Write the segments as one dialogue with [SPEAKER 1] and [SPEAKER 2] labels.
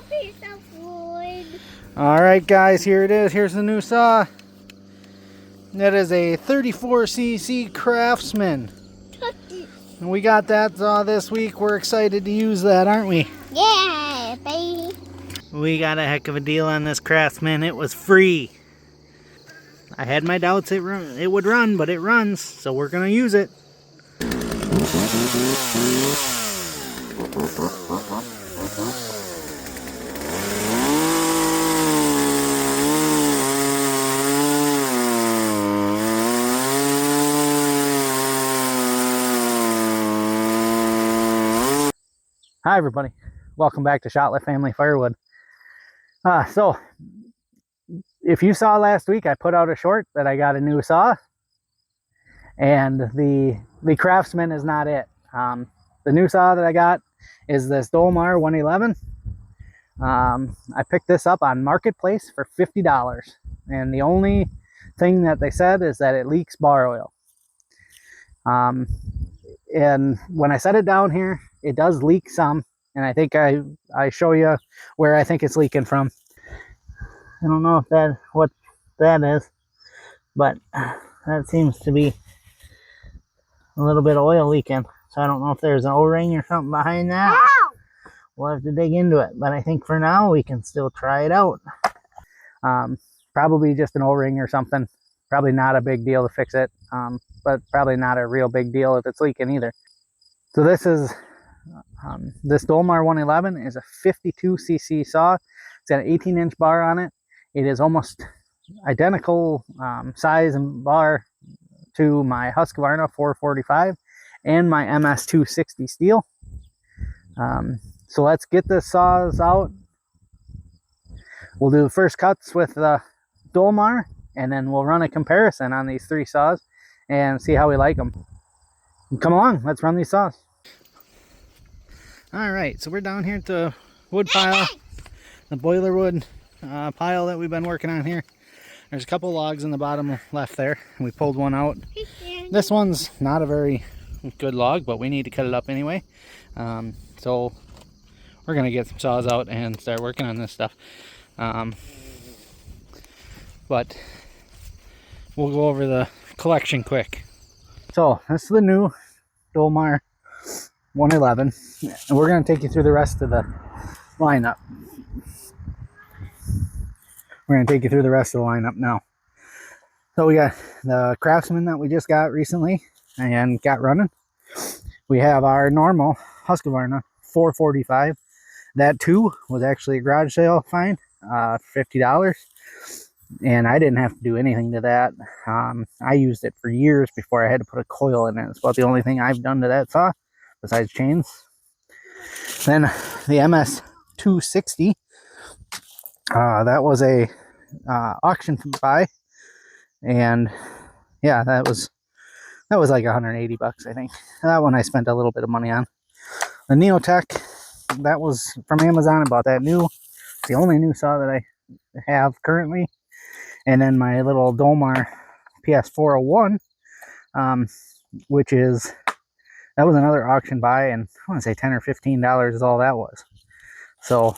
[SPEAKER 1] piece of wood.
[SPEAKER 2] All right, guys, here it is. Here's the new saw. That is a 34cc Craftsman. And we got that saw this week. We're excited to use that, aren't we?
[SPEAKER 1] Yeah, baby.
[SPEAKER 2] We got a heck of a deal on this Craftsman. It was free. I had my doubts it would run, but it runs, so we're going to use it. Hi everybody, welcome back to Shotlet Family Firewood. So if you saw last week, I put out a short that I got a new saw, and the Craftsman is not it. The new saw that I got is this Dolmar 111. I picked this up on Marketplace for $50, and the only thing that they said is that it leaks bar oil. And when I set it down here, it does leak some, and I think I show you where I think it's leaking from. I don't know if what that is, but that seems to be a little bit of oil leaking. So I don't know if there's an O-ring or something behind that.
[SPEAKER 1] Ow!
[SPEAKER 2] We'll have to dig into it, but I think for now we can still try it out. Probably just an O-ring or something. Probably not a big deal to fix it, but probably not a real big deal if it's leaking either. So this is this Dolmar 111 is a 52cc saw. It's got an 18-inch bar on it. It is almost identical size and bar to my Husqvarna 445 and my MS 260 steel. So let's get the saws out. We'll do the first cuts with the Dolmar, and then we'll run a comparison on these three saws and see how we like them. Come along, let's run these saws. All right, so we're down here at the wood pile, the boiler wood pile that we've been working on here. There's a couple logs in the bottom left there, and we pulled one out. This one's not a very good log, but we need to cut it up anyway. So we're gonna get some saws out and start working on this stuff. But we'll go over the collection quick. So this is the new Dolmar 111, and we're going to take you through the rest of the lineup. We're going to take you through the rest of the lineup now. So we got the Craftsman that we just got recently and got running. We have our normal Husqvarna 445. That too was actually a garage sale find, $50. And I didn't have to do anything to that. I used it for years before I had to put a coil in it. It's about the only thing I've done to that saw besides chains. Then the MS 260, that was a auction buy, and yeah, that was like 180 bucks, I think. That one I spent a little bit of money on. The Neotech, that was from Amazon. I bought that new. It's the only new saw that I have currently. And then my little Dolmar PS401, which is, that was another auction buy, and I want to say $10 or $15 is all that was. So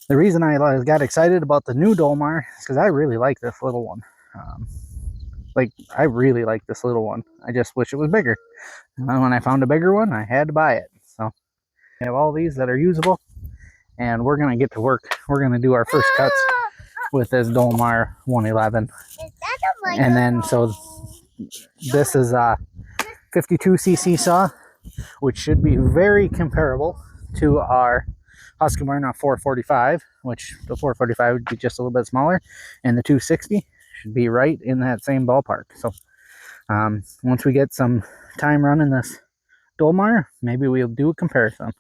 [SPEAKER 2] the reason I got excited about the new Dolmar is because I really like this little one. I really like this little one. I just wish it was bigger. And then when I found a bigger one, I had to buy it. So I have all these that are usable, and we're going to get to work. We're going to do our first cuts with this Dolmar 111. And then, so this is a 52cc saw, which should be very comparable to our Husqvarna 445, which the 445 would be just a little bit smaller, and the 260 should be right in that same ballpark. So once we get some time running this Dolmar, maybe we'll do a comparison.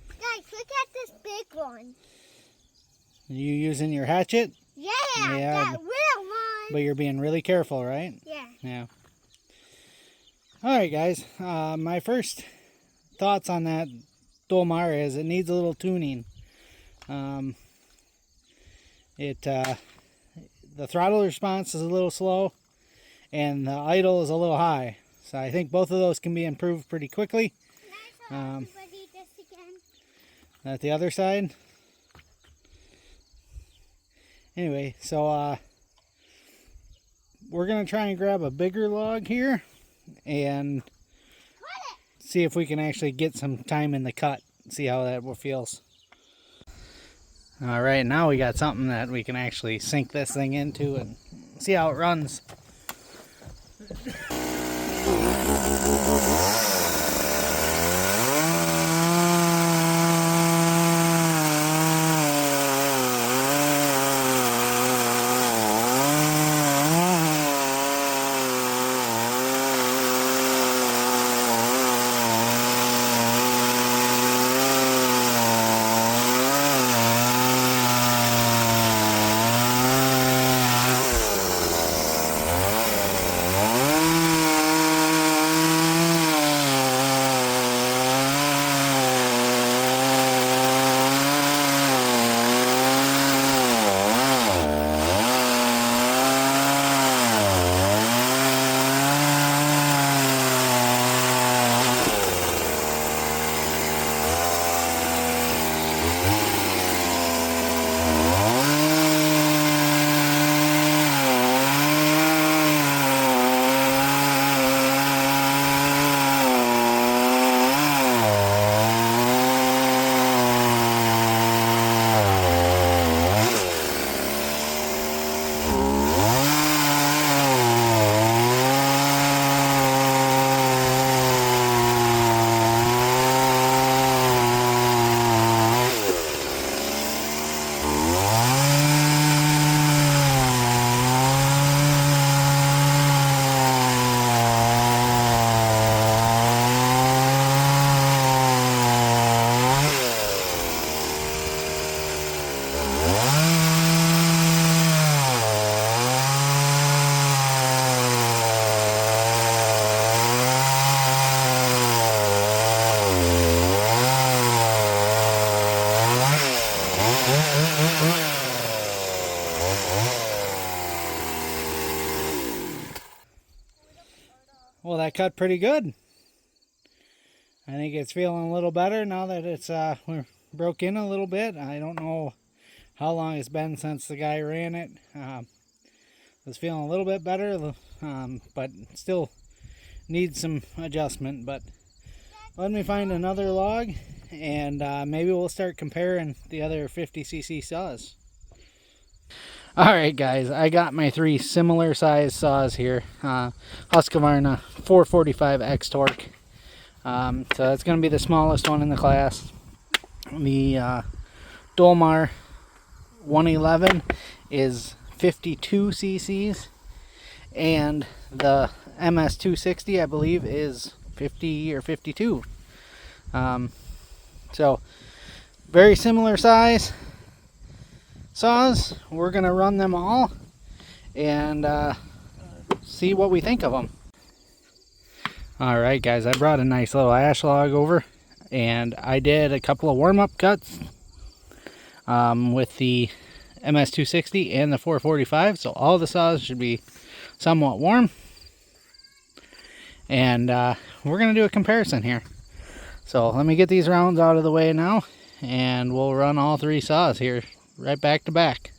[SPEAKER 1] Guys, look at this big one.
[SPEAKER 2] You using your hatchet?
[SPEAKER 1] Yeah,
[SPEAKER 2] Yeah,
[SPEAKER 1] that real one.
[SPEAKER 2] but you're being really careful, right?
[SPEAKER 1] Yeah.
[SPEAKER 2] Yeah. All right, guys. My first thoughts on that Dolmar is it needs a little tuning. The throttle response is a little slow, and the idle is a little high. So I think both of those can be improved pretty quickly.
[SPEAKER 1] Can I show everybody this again?
[SPEAKER 2] At the other side. Anyway, so we're gonna try and grab a bigger log here and see if we can actually get some time in the cut. See how that feels. All right, now we got something that we can actually sink this thing into and see how it runs. Well, that cut pretty good. I think it's feeling a little better now that it's we're broke in a little bit. I don't know how long it's been since the guy ran it. It's feeling a little bit better, but still needs some adjustment. But let me find another log, and maybe we'll start comparing the other 50cc saws. Alright guys, I got my 3 similar size saws here. Husqvarna 445 X Torque. So that's going to be the smallest one in the class. The Dolmar 111 is 52 cc's, and the MS 260 I believe is 50 or 52. So very similar size saws. We're gonna run them all and see what we think of them. All right guys, I brought a nice little ash log over, and I did a couple of warm-up cuts with the MS 260 and the 445, so all the saws should be somewhat warm, and we're gonna do a comparison here. So let me get these rounds out of the way now, and we'll run all 3 saws here right back to back.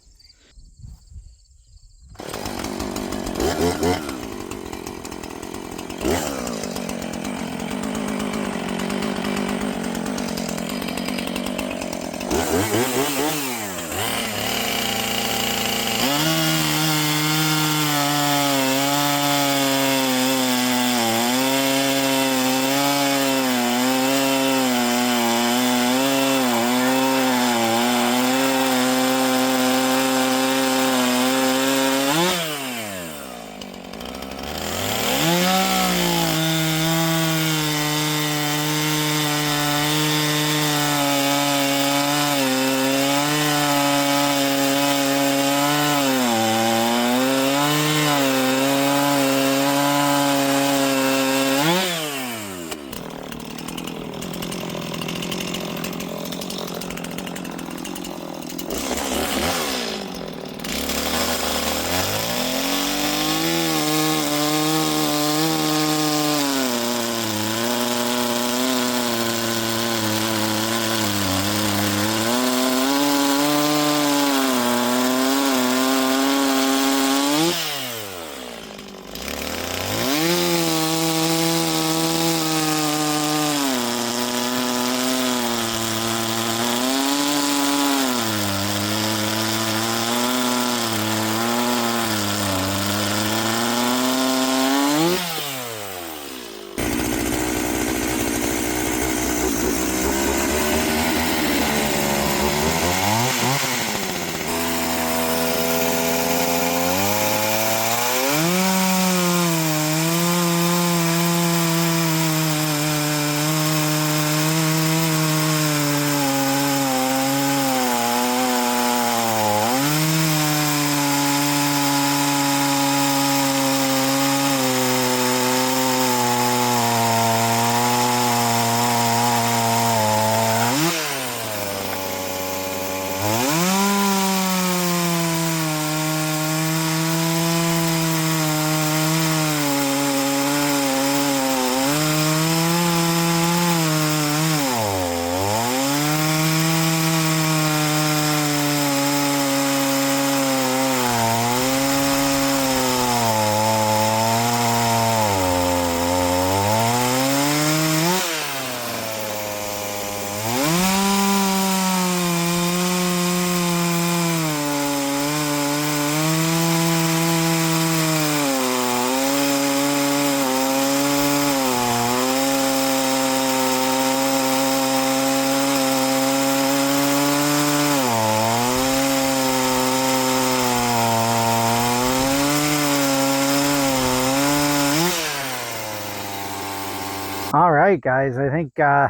[SPEAKER 2] All right, guys, I think the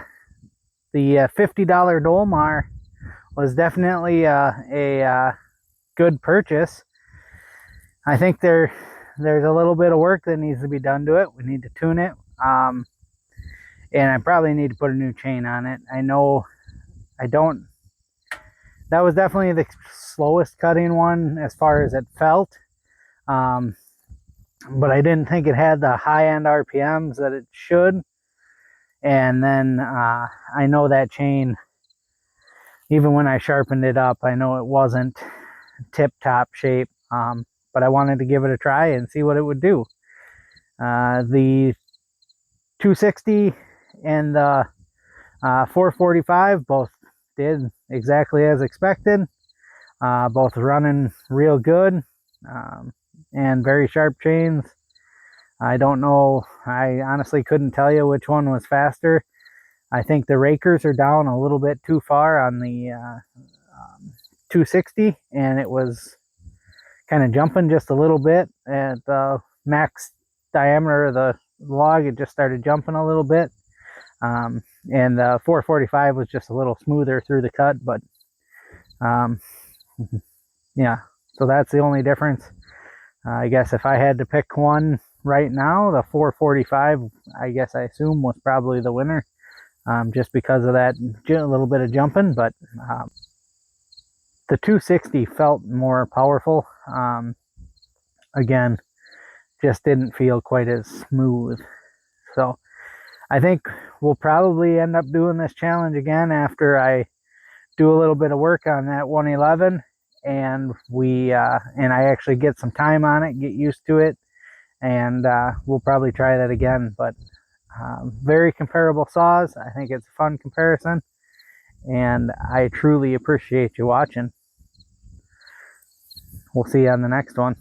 [SPEAKER 2] $50 Dolmar was definitely a good purchase. I think there's a little bit of work that needs to be done to it. We need to tune it, and I probably need to put a new chain on it. I know I don't. That was definitely the slowest cutting one as far as it felt. but I didn't think it had the high-end RPMs that it should. And then I know that chain, even when I sharpened it up, I know it wasn't tip-top shape, but I wanted to give it a try and see what it would do. The 260 and the 445 both did exactly as expected. Both running real good, and very sharp chains. I don't know, I honestly couldn't tell you which one was faster. I think the rakers are down a little bit too far on the 260, and it was kind of jumping just a little bit at the max diameter of the log. It just started jumping a little bit, and the 445 was just a little smoother through the cut. But yeah, so that's the only difference. I guess if I had to pick one right now, the 445, I guess I assume, was probably the winner, just because of that little bit of jumping. But the 260 felt more powerful. Again, just didn't feel quite as smooth. So I think we'll probably end up doing this challenge again after I do a little bit of work on that 111, and I actually get some time on it, get used to it, and we'll probably try that again. But very comparable saws. I think it's a fun comparison, and I truly appreciate you watching. We'll see you on the next one.